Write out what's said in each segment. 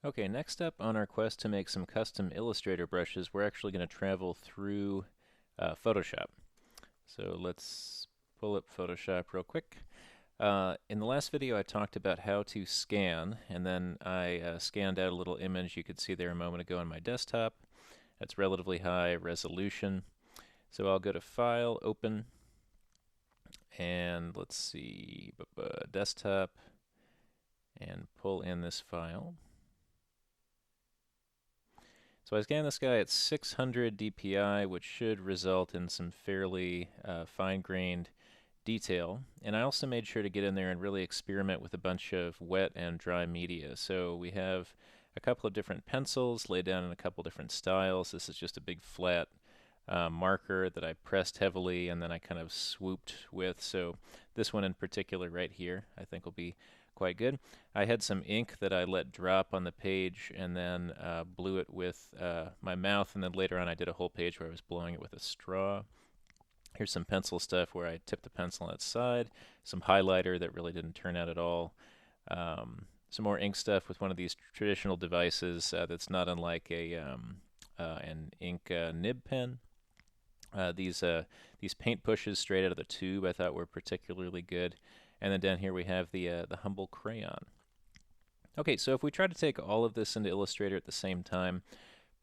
Okay, next up on our quest to make some custom Illustrator brushes, we're actually going to travel through Photoshop. So let's pull up Photoshop real quick. In the last video, I talked about how to scan, and then I scanned out a little image you could see there a moment ago on my desktop. That's relatively high resolution. So I'll go to File, Open, and let's see, Desktop, and pull in this file. So I scanned this guy at 600 DPI, which should result in some fairly fine-grained detail. And I also made sure to get in there and really experiment with a bunch of wet and dry media. So we have a couple of different pencils laid down in a couple different styles. This is just a big flat marker that I pressed heavily and then I kind of swooped with. So this one in particular right here I think will be quite good. I had some ink that I let drop on the page and then blew it with my mouth, and then later on I did a whole page where I was blowing it with a straw. Here's some pencil stuff where I tipped the pencil on its side, some highlighter that really didn't turn out at all, some more ink stuff with one of these traditional devices that's not unlike an ink nib pen. These paint pushes straight out of the tube I thought were particularly good. And then down here we have the Humble crayon. Okay, so if we try to take all of this into Illustrator at the same time,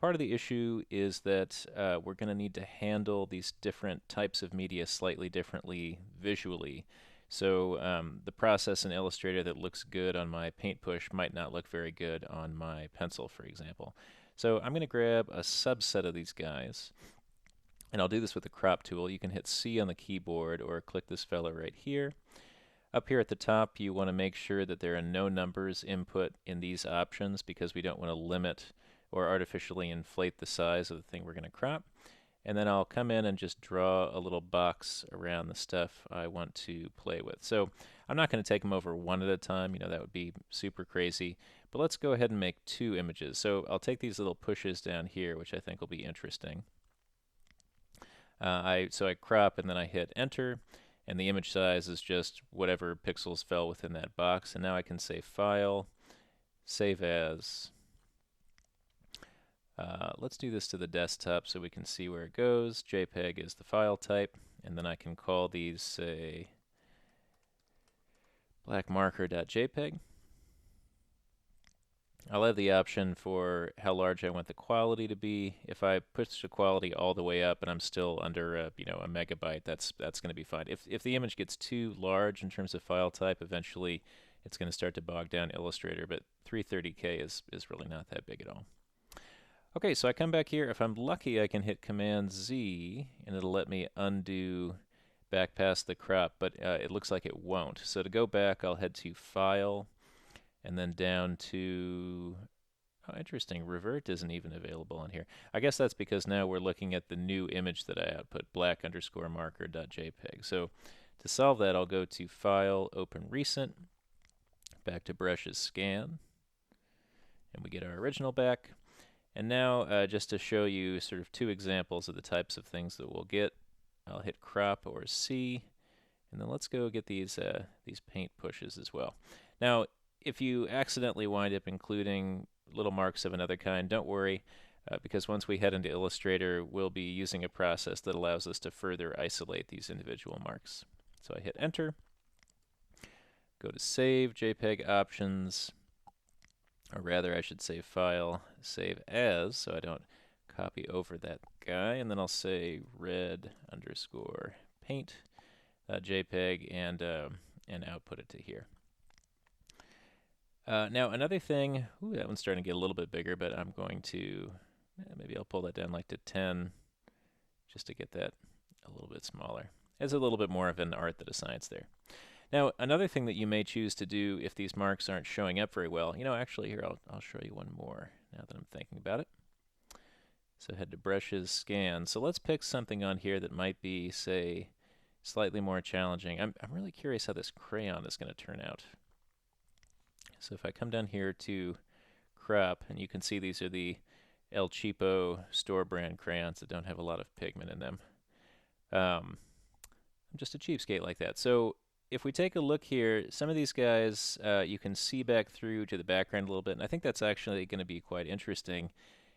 part of the issue is that we're going to need to handle these different types of media slightly differently visually. So the process in Illustrator that looks good on my paint push might not look very good on my pencil, for example. So I'm going to grab a subset of these guys, and I'll do this with the crop tool. You can hit C on the keyboard or click this fellow right here. Up here at the top, you want to make sure that there are no numbers input in these options because we don't want to limit or artificially inflate the size of the thing we're going to crop. And then I'll come in and just draw a little box around the stuff I want to play with. So I'm not going to take them over one at a time, that would be super crazy. But let's go ahead and make two images. So I'll take these little pushes down here, which I think will be interesting. So I crop and then I hit enter, and the image size is just whatever pixels fell within that box. And now I can say File, Save As. Let's do this to the desktop so we can see where it goes. JPEG is the file type, and then I can call these, say, blackmarker.jpg. I'll have the option for how large I want the quality to be. If I push the quality all the way up and I'm still under a megabyte, that's going to be fine. If the image gets too large in terms of file type, eventually it's going to start to bog down Illustrator, but 330K is really not that big at all. Okay, so I come back here. If I'm lucky, I can hit Command Z and it'll let me undo back past the crop, but it looks like it won't. So to go back, I'll head to File, and then down to, oh, interesting, revert isn't even available on here. I guess that's because now we're looking at the new image that I output, black_marker.jpg. So to solve that, I'll go to File, Open Recent, back to Brushes, Scan, and we get our original back. And now, just to show you sort of two examples of the types of things that we'll get, I'll hit Crop or C, and then let's go get these paint pushes as well. Now, if you accidentally wind up including little marks of another kind, don't worry, because once we head into Illustrator, we'll be using a process that allows us to further isolate these individual marks. So I hit Enter, go to Save, JPEG Options, or rather I should say File, Save As, so I don't copy over that guy, and then I'll say red_paint JPEG and output it to here. Now another thing, that one's starting to get a little bit bigger, but I'm going to, maybe I'll pull that down like to 10 just to get that a little bit smaller. There's a little bit more of an art than a science there. Now another thing that you may choose to do if these marks aren't showing up very well, actually here I'll show you one more now that I'm thinking about it. So head to Brushes, Scan. So let's pick something on here that might be, say, slightly more challenging. I'm really curious how this crayon is going to turn out. So if I come down here to crop, and you can see these are the El Cheapo store brand crayons that don't have a lot of pigment in them. I'm just a cheapskate like that. So if we take a look here, some of these guys you can see back through to the background a little bit, and I think that's actually going to be quite interesting.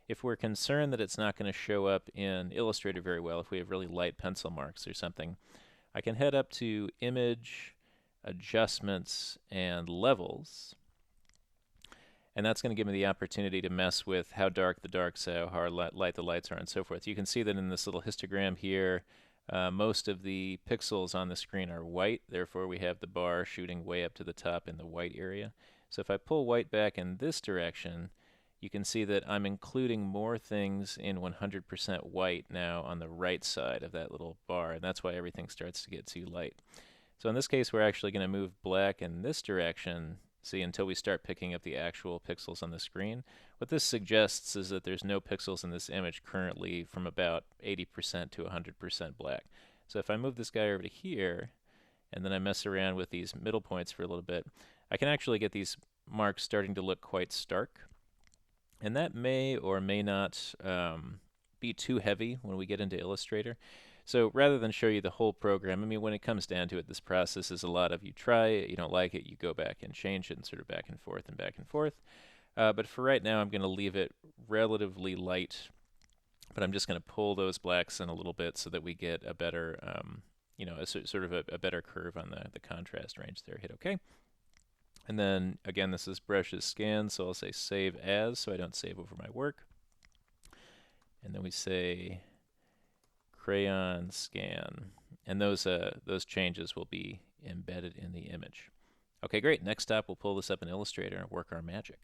If we're concerned that it's not going to show up in Illustrator very well, if we have really light pencil marks or something, I can head up to Image, Adjustments, and Levels. And that's going to give me the opportunity to mess with how dark the darks are, how light the lights are, and so forth. You can see that in this little histogram here, most of the pixels on the screen are white. Therefore, we have the bar shooting way up to the top in the white area. So if I pull white back in this direction, you can see that I'm including more things in 100% white now on the right side of that little bar, and that's why everything starts to get too light. So in this case, we're actually going to move black in this direction, see, until we start picking up the actual pixels on the screen. What this suggests is that there's no pixels in this image currently from about 80% to 100% black. So if I move this guy over to here, and then I mess around with these middle points for a little bit, I can actually get these marks starting to look quite stark. And that may or may not be too heavy when we get into Illustrator. So rather than show you the whole program, I mean, when it comes down to it, this process is a lot of you try it, you don't like it, you go back and change it, and sort of back and forth and back and forth. But for right now, I'm going to leave it relatively light, but I'm just going to pull those blacks in a little bit so that we get a better, you know, sort of a better curve on the contrast range there. Hit OK. And then, again, this is brushes scanned, so I'll say save as, so I don't save over my work. And then we say crayon scan, and those changes will be embedded in the image. Okay, great. Next step, we'll pull this up in Illustrator and work our magic.